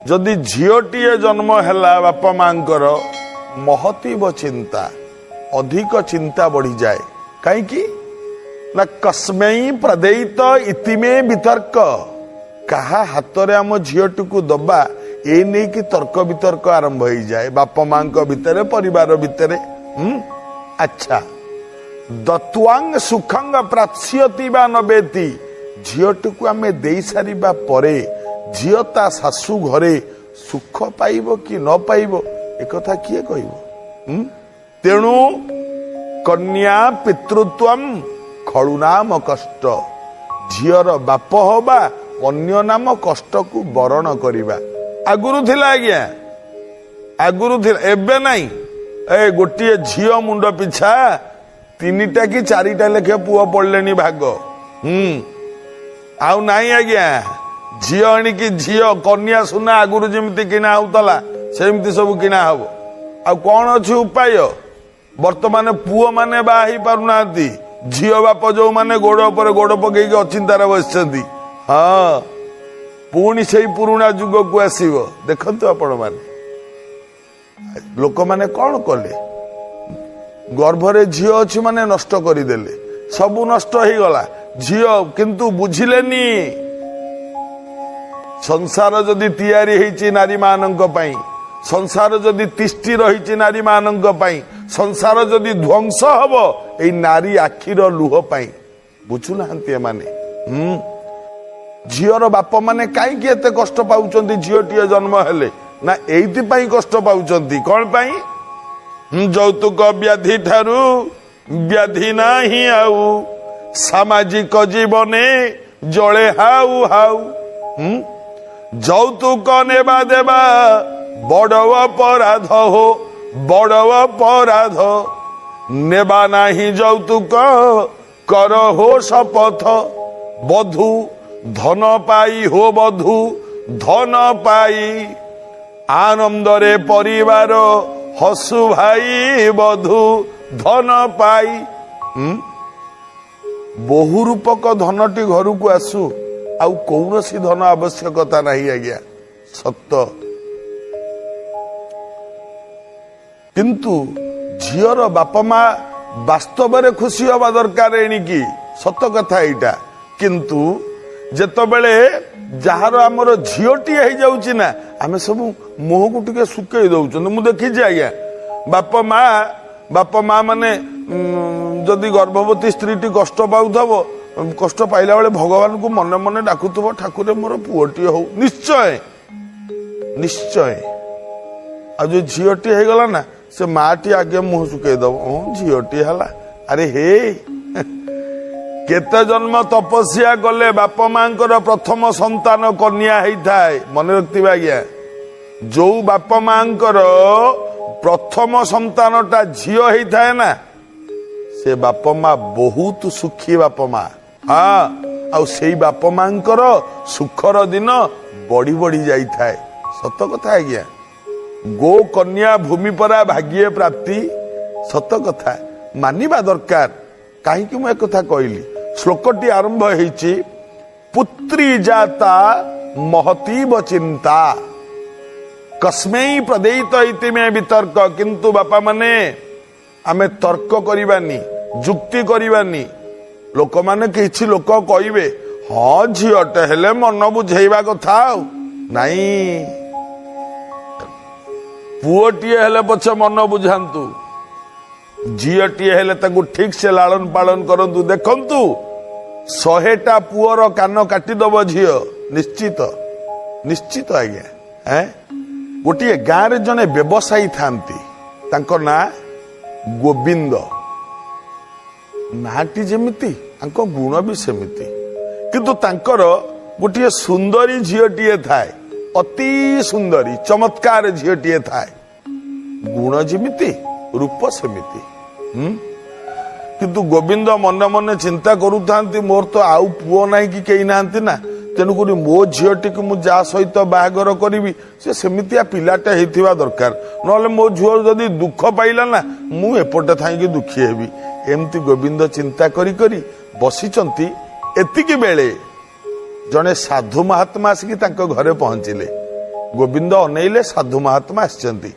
जदि झीटीए जन्म है बापा मांकर महतीव चिंता अधिक चिंता बढ़ी जाए कहीं ना कस्मई प्रदेयित इतिमे वितर्क कहा हाथ में आम झीटी को दबा ए नहीं कि तर्क वितर्क आरंभ हो जाए बापा मां भितर परिवार भितर। अच्छा दत्वांग सुखंग प्राप्स्यति बा नबेति झीटी को आम दे सारिबा परे झील ता शाशु घरे सुख पाइब कि न पाइब एक कथा किए कहब। तेणु कन्या पितृत्वम खड़ू नाम कष्ट झीर बाप हवा अन्य नाम कष्ट को बरण करवा आगुरु थिला आज्ञा आगुरु थिला एबे नहीं ए गोटे झील मुंड पिछा 3टा कि 4टा लेखे पुआ पड़ले भाग। आउ नाई आज्ञा झी आणिकी झी कन्या सुना आगुरु जमी किना होता सेमती सब किना हम आ कौन अच्छी उपाय वर्तमान पुओ माने बाही पारुना झी बाप जो माने गोड़ पर गोड़ पकई अचिंतार बस हाँ पुणी से पुराणा जुग को आसव देखु आपण माने लोक माने कौन कले गर्भरे झी अच्छी माने नष्ट करदेले सबू नष्ट हो गला झी किंतु बुझिलेनी संसार जदि तैयारी होइछि नारी मानक पई संसार जदि तिष्टि रही नारी मानक पई संसार जदि ध्वंस हब ए नारी आखिर लुह पाई बुझुना माने झीर बाप माने कहीं एते कष्ट पाउचंती झीटीए जन्म हेले ना एइति पई कष्ट पाउचंती कौन पई जौतुक व्याधि ठारू व्याधि नाही आउ सामाजिक जीवने जले हाउ हाउ जौतुक नेबा देबा बड़ अपराध हो बड़ अपराध नेबा नाही जौतुक कर हो शपथ बधु धन पाई हो बधु धन पाई आनंदरे परिवार हसु भाई बधु धन पाई बहु रूपक धनटी घर को आसु आउ कौन सी धन आवश्यकता नहीं आज्ञा सत्य किंतु झीर बापा माँ वास्तव में खुशी हवा दरकार एणिकी सत कथा एटा किंतु जेतबेले जार आमर झीटी हो जाउची ना आमे सब मुह को टिके सुकई दउछन मु देखि आज्ञा बापा माँ माने जदि गर्भवती स्त्री टी कष्ट पाउथबो कष्ट पाइला बेले भगवान को मने मने डाकुथबो ठाकुर मोर पुओटी हो निश्चय निश्चय आ जो झीटी हो गला ना से माटी आगे मुह सुकई दब झीटी हला अरे हे केते जन्म तपस्या कले बाप मां प्रथम संतान कन्या होता है मन रखिबा आज्ञा जो बाप मां प्रथम संतानटा झील होता है ना से बाप माँ बहुत सुखी बाप माँ हाँ आउ से बाप मां सुखर दिन बढ़ी बढ़ी जाई थाए सत कथा आज्ञा गो कन्या भूमि परा भाग्य प्राप्ति सत कथा मानिबा दरकार कहीं मुझे कथा कहली श्लोकटी आरंभ होइछि पुत्री जाता महतीव चिंता कस्मै प्रदेयित इति में वितर्क किंतु बापा माने आमे तर्क करिबानी जुक्ति करिबानी लोक माने किछि लोक कहिबे हाँ झीटे हेले मन बुझेइबा कथा नाई पुओटीए हेले पछे मन बुझांतु झीटीए हेले ताकू ठीक से लालन पालन करंतु देखंतु 100टा पुअर कान काटिदब झील निश्चित निश्चित आज्ञा हैं गोटे गाँव रे जने व्यवसायी थांती तांको ना गोविंद नाटी जेमिति तांको गुण भी सेमिति किंतु तांकर गोटे सुंदरी झीटीए थाए अति सुंदरी चमत्कार झीटीए थाए गुण जेमिति रूप सेमिति किंतु गोविंद मन मन चिंता करूता मोर तो आउ पुओ ना कि कई ना ना तेणुक मो झीटी को मुझा सहित बाहागर करी से सेमितिया पिलाटे होइथिबा दरकार नले मो झील जदि दुख पाइला ना मु एपटे थाई दुखी हेबी एमती गोविंद चिंता करी करी बसिचंती एतिकी बेले जने साधु महात्मा आसिकी तांको घरे पहुंचिले ଗୋବିନ୍ଦ ଅନେଇଲେ ସାଧୁ ମହାତ୍ମା ଆସିଛନ୍ତି।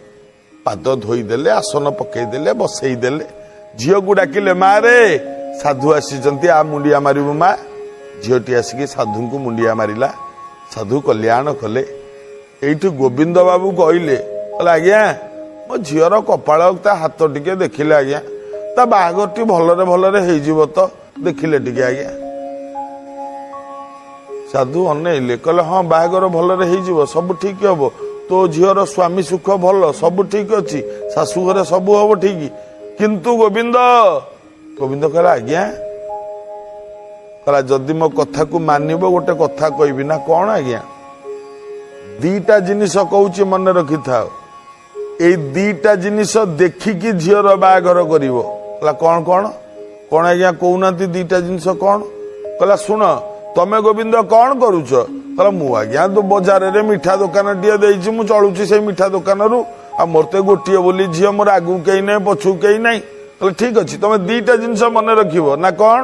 ପାଦ ଧୋଇଦେଲେ, ଆସନ ପକେଇଦେଲେ, ବସେଇଦେଲେ। ଝିଅକୁ ଡାକିଲେ, ମା ରେ ସାଧୁ ଆସିଛନ୍ତି, ଆ ମୁଣ୍ଡିଆ ମାରିବୁ ମା। ଝିଅଟି ଆସିକି ସାଧୁଙ୍କୁ ମୁଣ୍ଡିଆ ମାରିଲା। ସାଧୁ କଲ୍ୟାଣ କଲେ। ଏଇଠୁ ଗୋବିନ୍ଦ ବାବୁ କହିଲେ, ଆଜ୍ଞା ମୋ ଝିଅର କପାଳ, ତା ହାତ ଟିକେ ଦେଖିଲେ ଆଜ୍ଞା, ତା ବାହାଘରଟି ଭଲରେ ଭଲରେ ହେଇଯିବ ତ, ଦେଖିଲେ ଟିକେ ଆଜ୍ଞା। ସାଧୁ ଅନେଇଲେ, କହିଲେ ହଁ ବାହାଘର ଭଲରେ ହେଇଯିବ, ସବୁ ଠିକ ହବ, ତୋ ଝିଅର ସ୍ୱାମୀ ସୁଖ ଭଲ, ସବୁ ଠିକ ଅଛି, ଶାଶୁ ଘରେ ସବୁ ହବ ଠିକ, କିନ୍ତୁ ଗୋବିନ୍ଦ କହିଲା ଆଜ୍ଞା, କହିଲା ଯଦି ମୋ କଥାକୁ ମାନିବ ଗୋଟେ କଥା କହିବି। ନା କଣ ଆଜ୍ଞା? ଦିଟା ଜିନିଷ କହୁଛି ମନେ ରଖିଥାଅ, ଏଇ ଦିଟା ଜିନିଷ ଦେଖିକି ଝିଅର ବାହାଘର କରିବ। କହିଲା କଣ କଣ କଣ ଆଜ୍ଞା କହୁନାହାନ୍ତି, ଦିଟା ଜିନିଷ କଣ? କହିଲା ଶୁଣ, ତମେ ଗୋବିନ୍ଦ କଣ କରୁଛ? କହିଲା ମୁଁ ଆଜ୍ଞା ବଜାରରେ ମିଠା ଦୋକାନ ଟିଏ ଦେଇଛି, ମୁଁ ଚଳୁଛି ସେଇ ମିଠା ଦୋକାନରୁ, ଆଉ ମୋର ତ ଗୋଟିଏ ବୋଲି ଝିଅ, ମୋର ଆଗକୁ କେହି ନାହିଁ, ପଛକୁ କେହି ନାହିଁ। କହିଲେ ଠିକ ଅଛି, ତମେ ଦିଟା ଜିନିଷ ମନେ ରଖିବ। ନା କଣ?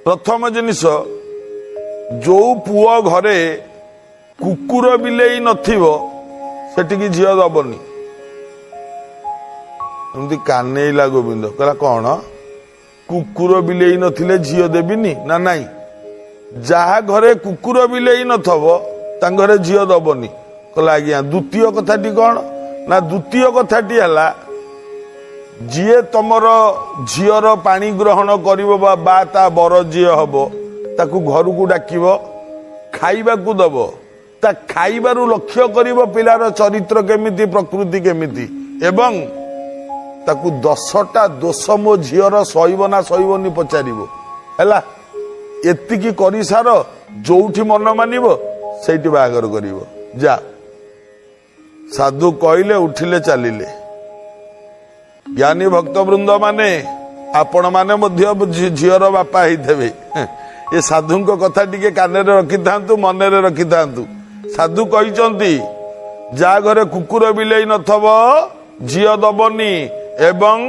ପ୍ରଥମ ଜିନିଷ, ଯୋଉ ପୁଅ ଘରେ କୁକୁର ବିଲେଇ ନଥିବ ସେଠିକି ଝିଅ ଦବନି। ଏମିତି କାନେଇଲା ଗୋବିନ୍ଦ, କହିଲା କଣ କୁକୁର ବିଲେଇ ନଥିଲେ ଝିଅ ଦେବିନି? ନା ନାଇଁ, ଯାହା ଘରେ କୁକୁର ବିଲେଇ ନଥିବ ତାଙ୍କ ଘରେ ଝିଅ ଦବନି। କହିଲା ଆଜ୍ଞା ଦ୍ୱିତୀୟ କଥାଟି କଣ? ନା ଦ୍ୱିତୀୟ କଥାଟି ହେଲା, ଯିଏ ତମର ଝିଅର ପାଣି ଗ୍ରହଣ କରିବ ବା ତା ବର ଝିଅ ହବ, ତାକୁ ଘରକୁ ଡାକିବ, ଖାଇବାକୁ ଦବ, ତା ଖାଇବାରୁ ଲକ୍ଷ୍ୟ କରିବ ପିଲାର ଚରିତ୍ର କେମିତି, ପ୍ରକୃତି କେମିତି, ଏବଂ ତାକୁ 10ଟା ଦୋଷ ମୋ ଝିଅର ସହିବ ନା ସହିବନି ପଚାରିବ। ହେଲା, ଏତିକି କରିସାର, ଯୋଉଠି ମନ ମାନିବ ସେଇଠି ବାହାଘର କରିବ। ଯା। ସାଧୁ କହିଲେ, ଉଠିଲେ, ଚାଲିଲେ। ଜ୍ଞାନୀ ଭକ୍ତବୃନ୍ଦ ମାନେ, ଆପଣ ମାନେ ମଧ୍ୟ ଝିଅର ବାପା ହେଇଥିବେ, ଏ ସାଧୁଙ୍କ କଥା ଟିକେ କାନରେ ରଖିଥାନ୍ତୁ, ମନରେ ରଖିଥାନ୍ତୁ। ସାଧୁ କହିଛନ୍ତି, ଯାହା ଘରେ କୁକୁର ବିଲେଇ ନଥିବ ଝିଅ ଦବନି, ଏବଂ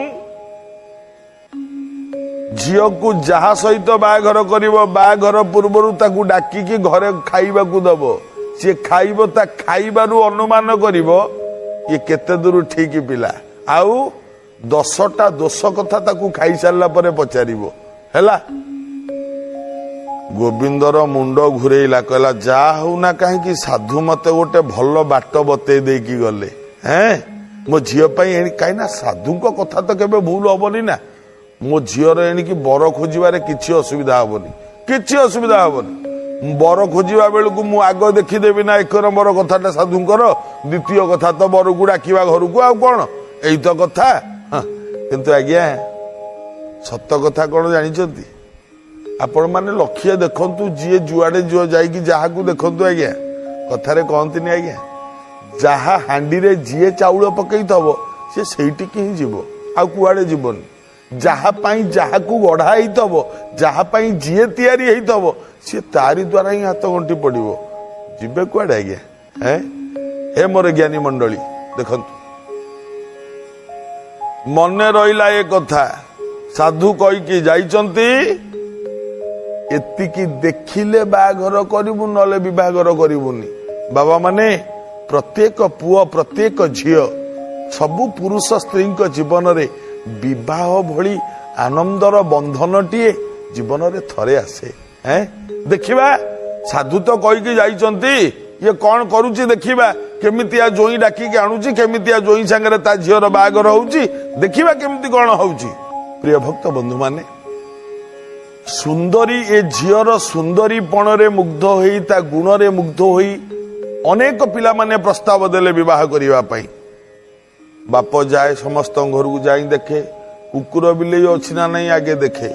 ଝିଅକୁ ଯାହା ସହିତ ବାହାଘର କରିବ ବାହାଘର ପୂର୍ବରୁ ତାକୁ ଡାକିକି ଘରେ ଖାଇବାକୁ ଦବ। ସିଏ ଖାଇବ, ତା ଖାଇବାରୁ ଅନୁମାନ କରିବ ଇଏ କେତେ ଦୂର ଠିକ ପିଲା, ଆଉ 10ଟା ଦୋଷ କଥା ତାକୁ ଖାଇସାରିଲା ପରେ ପଚାରିବ। ହେଲା। ଗୋବିନ୍ଦର ମୁଣ୍ଡ ଘୁରେଇଲା, କହିଲା ଯାହା ହଉ ନା କାହିଁକି ସାଧୁ ମତେ ଗୋଟେ ଭଲ ବାଟ ବତେଇ ଦେଇକି ଗଲେ। ମୋ ଝିଅ ପାଇଁ, କାହିଁକି ନା ସାଧୁଙ୍କ କଥା ତ କେବେ ଭୁଲ ହବନି ନା। ମୋ ଝିଅର ଏଣିକି ବର ଖୋଜିବାରେ କିଛି ଅସୁବିଧା ହବନି, କିଛି ଅସୁବିଧା ହବନି। ବର ଖୋଜିବା ବେଳକୁ ମୁଁ ଆଗ ଦେଖିଦେବି ନା 1 ନମ୍ବର କଥାଟା ସାଧୁଙ୍କର, ଦ୍ୱିତୀୟ କଥା ତ ବରକୁ ଡାକିବା ଘରକୁ, ଆଉ କଣ ଏଇ ତ କଥା। କିନ୍ତୁ ଆଜ୍ଞା ସତ କଥା କଣ ଜାଣିଛନ୍ତି? ଆପଣ ମାନେ ଲକ୍ଷ୍ୟ ଦେଖନ୍ତୁ, ଯିଏ ଯୁଆଡେ ଯାଇକି ଯାହାକୁ ଦେଖନ୍ତୁ ଆଜ୍ଞା, କଥାରେ କହନ୍ତିନି ଆଜ୍ଞା, ଯାହା ହାଣ୍ଡିରେ ଯିଏ ଚାଉଳ ପକେଇଥବ ସେ ସେଇଠିକି ହିଁ ଯିବ, ଆଉ କୁଆଡେ ଯିବନି। ଯାହା ପାଇଁ ଯାହାକୁ ଗଢା ହେଇଥବ, ଯାହା ପାଇଁ ଯିଏ ତିଆରି ହେଇଥବ, ସିଏ ତାରି ଦ୍ୱାରା ହିଁ ହାତ ଗଣ୍ଠି ପଡିବ। ଯିବେ କୁଆଡେ ଆଜ୍ଞା? ହେ ମୋର ଜ୍ଞାନୀ ମଣ୍ଡଳୀ, ଦେଖନ୍ତୁ ମନେ ରହିଲା ଏ କଥା। ସାଧୁ କହିକି ଯାଇଛନ୍ତି, ଏତିକି ଦେଖିଲେ ବାହାଘର କରିବୁ, ନହେଲେ ବିବାହଘର କରିବୁନି। ବାବା ମାନେ, ପ୍ରତ୍ୟେକ ପୁଅ, ପ୍ରତ୍ୟେକ ଝିଅ, ସବୁ ପୁରୁଷ ସ୍ତ୍ରୀଙ୍କ ଜୀବନରେ ବିବାହ ଭଳି ଆନନ୍ଦର ବନ୍ଧନଟିଏ ଜୀବନରେ ଥରେ ଆସେ। ଦେଖିବା, ସାଧୁ ତ କହିକି ଯାଇଛନ୍ତି, ଇଏ କଣ କରୁଛି ଦେଖିବା, କେମିତିଆ ଜୋଇଁ ଡାକିକି ଆଣୁଛି, କେମିତିଆ ଜୋଇଁ ସାଙ୍ଗରେ ତା ଝିଅର ବାହାଘର ହଉଛି, ଦେଖିବା କେମିତି କଣ ହଉଛି। ପ୍ରିୟ ଭକ୍ତ ବନ୍ଧୁ ମାନେ, ସୁନ୍ଦରୀ ଏ ଝିଅର ସୁନ୍ଦରୀ ପଣରେ ମୁଗ୍ଧ ହୋଇ, ତା ଗୁଣରେ ମୁଗ୍ଧ ହୋଇ ଅନେକ ପିଲାମାନେ ପ୍ରସ୍ତାବ ଦେଲେ ବିବାହ କରିବା ପାଇଁ। ବାପ ଯାଏ, ସମସ୍ତଙ୍କ ଘରକୁ ଯାଇ ଦେଖେ, କୁକୁର ବିଲେଇ ଅଛି ନା ନାହିଁ ଆଗେ ଦେଖେ।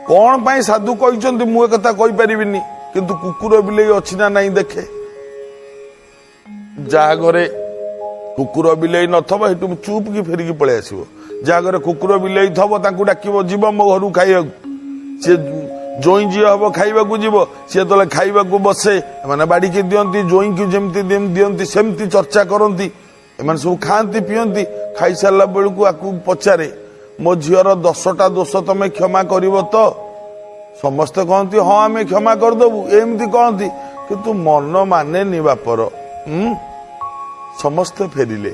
କଣ ପାଇଁ ସାଧୁ କହିଛନ୍ତି ମୁଁ ଏକଥା କହିପାରିବିନି, କିନ୍ତୁ କୁକୁର ବିଲେଇ ଅଛି ନା ନାହିଁ ଦେଖେ। ଯାହା ଘରେ କୁକୁର ବିଲେଇ ନଥିବ ସେଠୁ ଚୁପ୍ କି ଫେରିକି ପଳେଇ ଆସିବ। ଯାହା ଘରେ କୁକୁର ବିଲେଇ ଥବ ତାଙ୍କୁ ଡାକିବ, ଯିବ ମୋ ଘରକୁ ଖାଇବାକୁ। ସିଏ ଜୋଇଁ ଝିଅ ହବ, ଖାଇବାକୁ ଯିବ। ସିଏ ଯେତେବେଳେ ଖାଇବାକୁ ବସେ, ଏମାନେ ବାଡିକି ଦିଅନ୍ତି, ଜୋଇଁକି ଯେମିତି ଦିଅନ୍ତି ସେମିତି ଚର୍ଚ୍ଚା କରନ୍ତି। ଏମାନେ ସବୁ ଖାଆନ୍ତି, ପିଅନ୍ତି। ଖାଇସାରିଲା ବେଳକୁ ଆକୁ ପଚାରେ, ମୋ ଝିଅର 10ଟା ଦୋଷ ତମେ କ୍ଷମା କରିବ ତ? ସମସ୍ତେ କହନ୍ତି ହଁ ଆମେ କ୍ଷମା କରିଦବୁ, ଏମିତି କହନ୍ତି। किंतु मन मानेनी बापर। समस्ते फेरिले।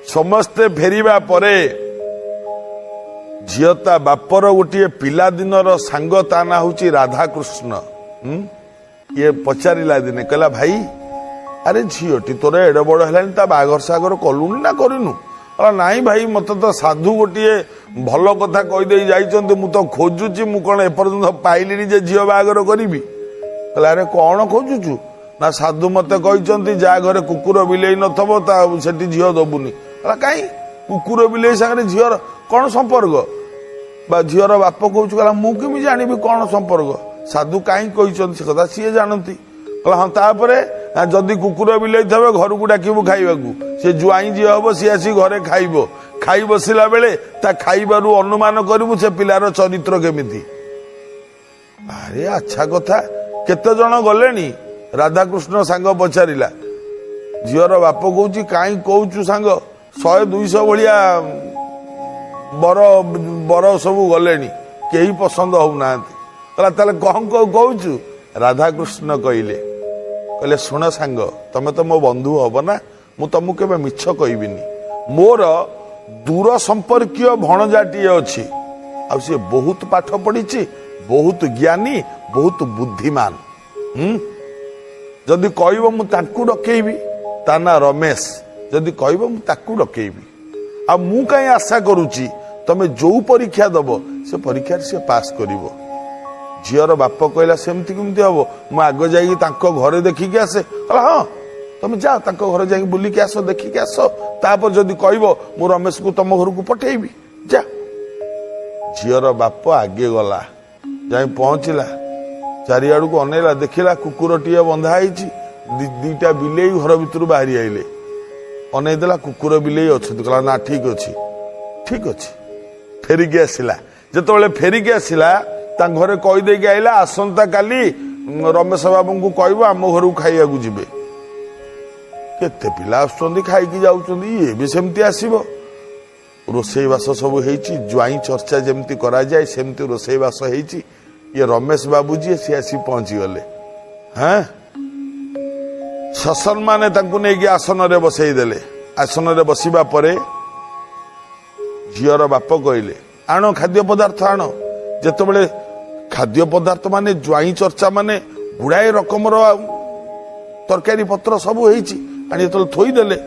समस्ते फेरिबा परे झियो ता बापर गोटे पिला दिनर सांग ता ना हूँ राधाकृष्ण। ये पचारिला दिने कहला भाई अरे झीटी तोर एड बड़ है बागर सागर कलुनी ना करनु? नाई भाई मत तो साधु गोटे भल कथा कहीदे जाइए मु तो खोजुची मु कौन एपर्यंत पाइली जे झील बागर करी। कहला अरे कौन खोजुचु ना साधु मत कहते जा घरे कुकुर बिले नथबो सेठी झील दबुनी। कहीं कुकुर बिले सागर झीर कौन संपर्क बा झीर बाप कहूँ कहला मु केमी जानिबी कौन संपर्क साधु कहीं कहते कथा सी जानती। कहला हाँ तापर जदि कुकुर बिले थे घर को डाकबू खाइबा से जुआई जी हम सी आसी घरे खाइब खाई बसिला बेले ता खाइबारु अनुमान करू से पिलार चरित्र केमिति। अरे अच्छा कथा केते जन गलेनी? राधाकृष्ण सांग पचारिला झीर बाप कहूँ कहीं कहूँ सांग 100-200 भाया बर बर सब गले कहीं पसंद होना। कहला कौन कहूँ? राधाकृष्ण कहले शुण सांग तमें तो मो बंधु हम ना मु तुमको केबे मिछ कहबिनी। मोर दूर संपर्कीय भणजाटी अच्छी आ सी बहुत पाठ पढ़ी बहुत ज्ञानी बहुत बुद्धिमान। जदि कहब मु ताकू डकेबी ता ना रमेश जदि कहब मु ताकू डकेबी। आ मु कहीं आशा करुची तमे जो परीक्षा दब से परीक्षा से पास करिवो। झीर बाप कहला सेमती केमती हम मु आग जाई तांको घरे देखिकी आसे। हाँ तुम जा तांको घरे जाई बुलिकी आस देखिकी आस तापर जदि कहब मु रमेश को तुम घर को पठेबी जा। झीर बाप आगे गला जाई पहुंचला चारिआड़ को अनेला देखिला कुकुर टीए बंधा होती दीटा बिले घर भीतर बाहरी आइले अनेदेला कुकुर बिले अच्छे कहला ना ठीक अच्छी ठीक अच्छे फेरिकी आसला। जिते फेरिकी आसला घरे कहीदे आईला आसंता काली रमेश बाबू को कहब आम घर को खाइबा जी केते पिला आसुचंदी खाइकी जाउचंदी ये भी सेमती आसीबो। रोषेईबास सब होईची ज्वाई चर्चा जेमती करा जाए सेमती रोषेईबास होईची। ये रमेश बाबूजी सी आसी पहुंची गले। हाँ ससन माने तांकु नेकी आसन रे बसई देले। आसन रे बसिबा परे झीर बाप कहले आण खाद्य पदार्थ आण। जेतेबेले खाद्य पदार्थ माने ज्वाई चर्चा माने गुड़ाए रकमर तरकारी पत्र सब होईची आनी तो थोई देले।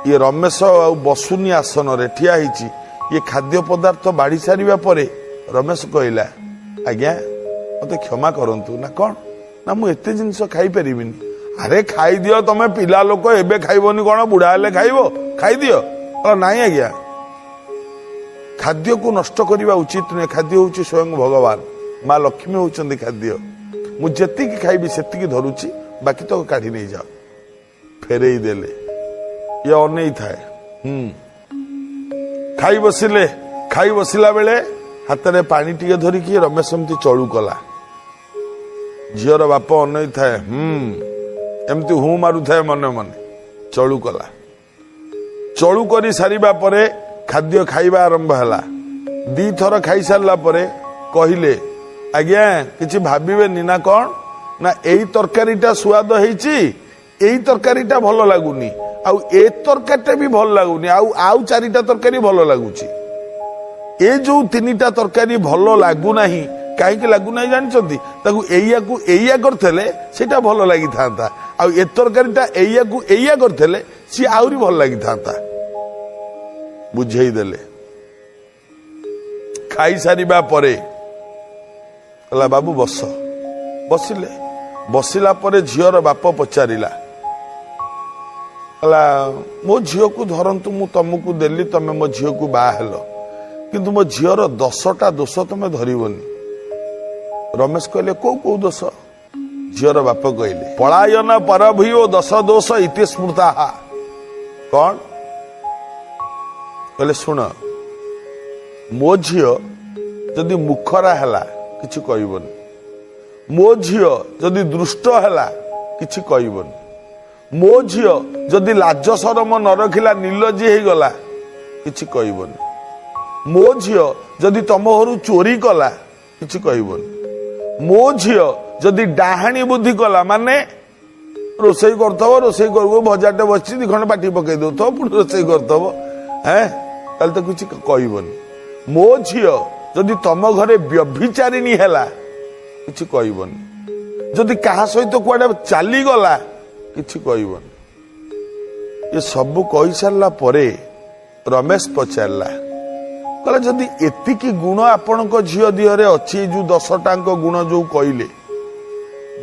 ये रमेश बसुनी आसन रे ठिया होईची। ये खाद्य पदार्थ बाढ़ी सारिबा परे रमेश कहला आज्ञा मत क्षमा करंतु ना कौन ना मु एते जिंस खाई परिबिनी। अरे खाई दियो तमे पिला लोक एबे खाइबोनी कौन बुढ़ा हेले खाइबो खाई दियो। नाई आज्ञा खाद्य को नष्ट करने उचित नुहे। खाद्य हूँ स्वयं भगवान माँ लक्ष्मी होती खाद्य। मुझे खाइबी से धरुची बाकी तो काढ़ी नहीं जाओ फेरई देले। ये अनई थाए खाई बसिला बेले हाथ में पानी टिके धरिकी रमेश एमती चलू कला। झीर बाप अनई थाए एमती हूँ मारू थाए मने मने चलू कला। चलू कर सारिबा परे खाद्य खाइबा आरंभ है। दी थर खाई सारा परे कहले आज्ञा किछि भाबिबेनी ना कौन ना एई तरकारीटा स्वाद होईची एई तरकारीटा भल लागुनी आउ ए तरकारीटा भी भल लागुनी आउ चारिटा तरकारी भल लागुची। ए जो तीनिटा तरकारी भल लागु नाही काहेकि लागु नाही जानछंती ताकू एइया करथले सेटा भल लागि थांता आउ ए तरकारीटा एइया करथले सी आउरी भल लागि थांता। बुझेई देले। खाई सारिबा परे कहला बाबू बस। बसिले बसिला परे झीर बाप पचारिला कहला मो झील को धरतु मु तुमको देली तमे मो झील को बा हेल किंतु मो झीर 10टा दोष तमे धरिबनी। रमेश कहले को दोष? झीर बाप कहले पलायन परभूयो 10 दोष इति स्मृता। कौन कहले शुण मो झील जदि मुखरा हैला किछि कहबनी। मो झील जदि दुष्ट हैला किछि कहबनी। मो झील जदि लाज शरम न रखिला निर्लज्जी हे गला किछि कहबनी। मो झील जदि तम घरु चोरी कला किछि कहबनी। मो झील जदि डाहाणी बुद्धि कला माने रोसई करथबो रोसई करबो भजाटे बसछि दि खंड पाटी पकई दउथबो पुणी रोसई करथबो ताले तो कुछ कहबनी। मो झियो जदि तम घरे व्यभिचारिणी हैला किछि कहबनी, जदि कहा सहित कुआडे चली गला किछि कहबनी। ये सब कहि सारला परे रमेश पचारला कहला जदि एतिकी गुण आपणक झियो दिहरे अछि जो 10टांक गुण जो कहले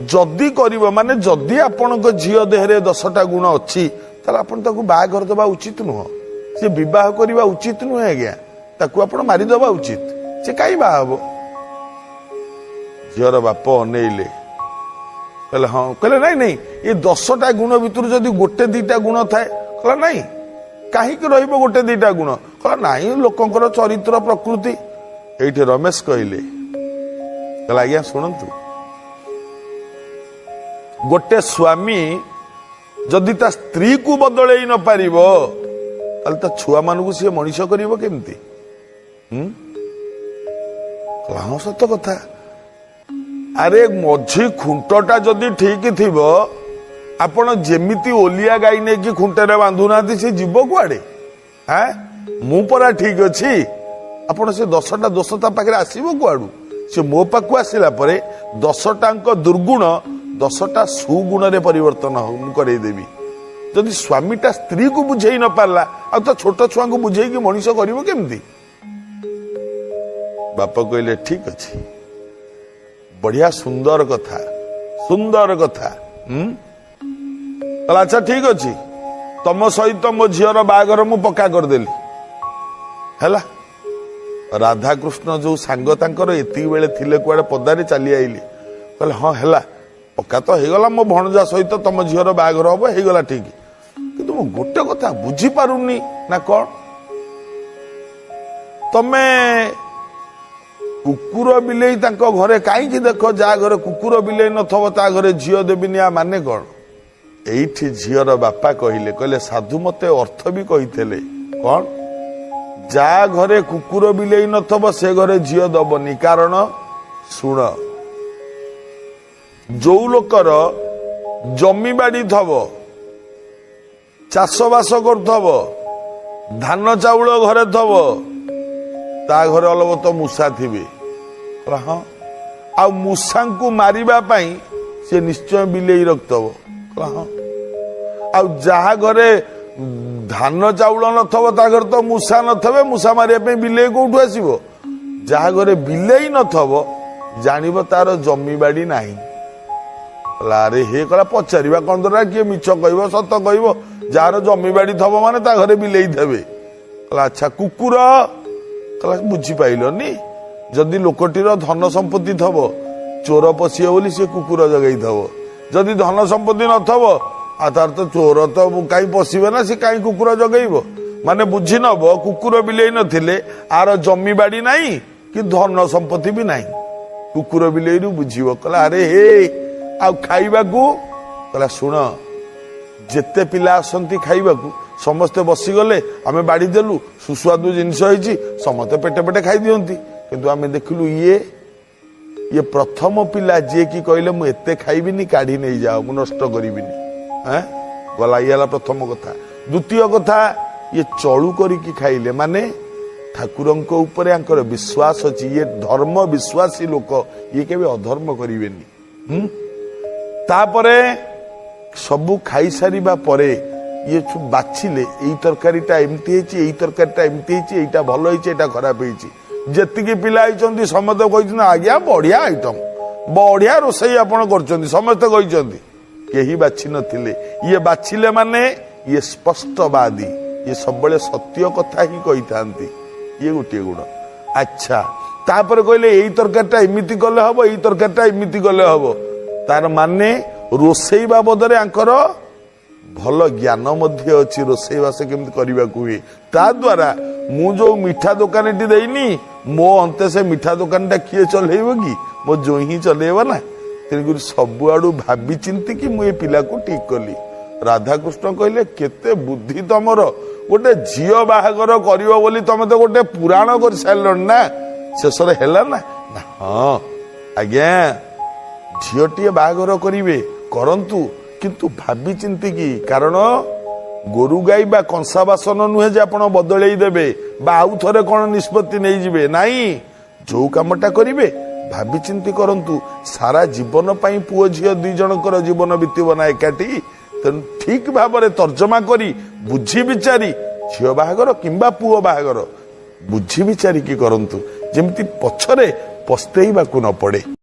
जदि करिवो माने जदि आपणक झियो देहरे 10टा गुण अछि ताले आपण ताकू बाहा कर दबा उचित नुह, से विवाह करबा उचित नुह आज्ञा, ताकू आपण मारी दबा उचित, से काई बाहा हबो। झियोर बाप अनेइले कहले हां, कहले नहीं नहीं ये 10टा गुण भितर जदि गोटे दीटा गुण थाए, कहला नहीं कहीं रहिबो गोटे दीटा गुण, कहला नहीं लोकंकर चरित्र प्रकृति। एइठे रमेश कहले कहला आज्ञा सुनंतु, गोटे स्वामी जदि ता स्त्री को बदलई न पारिबो ताले ता छुआ मानकु से मनीष करिवो केमती? हाँ सत कथा। अरे मझी खुंटटा जदि ठीक थिबो आपण जेमिति ओलिया गाई ने कि खुंटरे बांधु नाथि से जीव कुआडे? मु परा ठीक अछि, आपण से 10टा दोषता पाखरे आसीबो कुआडू? से मो पाखु आसिला परे 10टांक दुर्गुण 10टा सुगुण रे परिवर्तन मु करई देबी। जदि स्वामीटा स्त्री को बुझेई न पारला आ तो छोट छुआ को बुझेई कि मनीष करिवो केमती? बापा कहले ठीक अछि, बढ़िया सुंदर कथा सुंदर कथा। अच्छा ठीक अच्छी तम सहित मो झीर बाहागर मु पक्का करदेली हैला। राधाकृष्ण जो सांग तांकर एतिक बेले थिले कुआडे पदारे चली आइले, कहले हाँ हैला पक्का तो हेगला मो भणजा सहित तम झीर बाहागर हम हेगला ठीक, किंतु मु गोटे कथा बुझी पारुनी ना कौन तमे कुकुर बिलेई तांको घरे काई देख जा घरे कुकुर बिलेई नथबो ता घरे झील देबिनी आ माने कौन? एइठी झीर बापा कहले कहले साधु मते अर्थ भी कहिथेले कौन जा घरे कुकुर बिलेई नथबो से घरे झील दबनी। कारण सुण जो लोकर जमी बाड़ी थबो चाष बास करथबो धान चाउल घरे थबो ता घरे अलबत मूषा थिबे। हाँ आ मूषा को मारिबा पाई से निश्चय बिलेई रखतबो। हाँ आ जहा घरे धान चाउल नथबो ता घर तो मूषा नथबे, मूषा मारिया पे बिलेई कोठु आसीबो? जहा घरे बिलेई नथबो जानिबो तार जमी बाड़ी नाही। अरे हे कला पचारिबा कोन दरा किए मिछ कहबो सत कहबो? जार जमी बाड़ी थबो माने ता घरे बिलेई थबे। अच्छा कुकुर कला बुझी पाइलनी, जदि लोकटीर धन संपत्ति थब चोर पशिए बोली से कुकुर जगई थब, जदि धन संपत्ति नथब आ तार तो चोर तो कहीं पशिबे ना, से कहीं कुकुर जगैब? माने बुझी नब कुकुर बिलेई नथिले आर जमी बाड़ी नाही कि धन संपत्ति भी नाही, कुकुर बिलेई रु बुझीब। कहला अरे हे आ खाइबा को? कहला सुन जेते पिला आसंती खाइबा को समस्ते बसी गले आमे बाड़ी देलु सुस्वादु जिनिस होइछि समस्ते पेटे पेटे खाई दियंती, किंतु आमे देखलु ये प्रथम पिला जे कि कहले मु एते खाइबिनी काढी नै जाओ मु नष्ट करिबिनी। गला इला प्रथम कथा। द्वितीय कथा ये चलू करी खाइले माने ठाकुरंको ऊपर आंकर विश्वास अछि, ये धर्म विश्वासी लोक ये केबे अधर्म करिवेनी। तापरे सबु खाई सारिबा परे ये बाछिले एई तरकारीटा एमती हेछि, एई तरकारीटा एमती हेछि, एइटा भलो हेछि, एइटा खराब हेछि। जेतिकी पिला आइचंती समस्त कहिछन आज्ञा बढ़िया आइटम बढ़िया रोसई आपण करचंती समस्त कहिचंती, केही बाछि नथिले। ये बाछिले माने ये स्पष्टवादी, ये सबले सत्य कथा ही कहिथांती, ये गोटे गुण। अच्छा तापर कहले एई तरकारीटा एमिति गले हबो, एई तरकारीटा एमिति गले हबो, तार माने रोसई बाबदरे आंकर भल ज्ञान मध्य अच्छी रोसई बास केमती करने को हुए। ता द्वारा मु जो मिठा दुकान टी देनी मो अंते से मिठा दुकान टा किए चलेब कि मो जो ही चलेब ना, तेणुक सबुआड़ू भावी चिंती कि मुझे पिला को ठीक कली। राधाकृष्ण कहले केते बुद्धि तमर, गोटे झील बाहागर कर तुम तो गोटे पुराण कर सारे ना, शेष है ना। हाँ आज्ञा ଝିଅଟିଏ ବାହାଘର କରିବେ କରନ୍ତୁ, କିନ୍ତୁ ଭାବି ଚିନ୍ତିକି। କାରଣ ଗୋରୁ ଗାଈ ବା କଂସା ବାସନ ନୁହେଁ ଯେ ଆପଣ ବଦଳେଇ ଦେବେ ବା ଆଉ ଥରେ କଣ ନିଷ୍ପତ୍ତି ନେଇଯିବେ। ନାଇଁ, ଯୋଉ କାମଟା କରିବେ ଭାବି ଚିନ୍ତି କରନ୍ତୁ। ସାରା ଜୀବନ ପାଇଁ ପୁଅ ଝିଅ ଦୁଇ ଜଣଙ୍କର ଜୀବନ ବିତିବ ନା ଏକାଠି। ତେଣୁ ଠିକ ଭାବରେ ତର୍ଜମା କରି ବୁଝି ବିଚାରି ଝିଅ ବାହାଘର କିମ୍ବା ପୁଅ ବାହାଘର ବୁଝି ବିଚାରିକି କରନ୍ତୁ, ଯେମିତି ପଛରେ ପସ୍ତେଇବାକୁ ନ ପଡେ।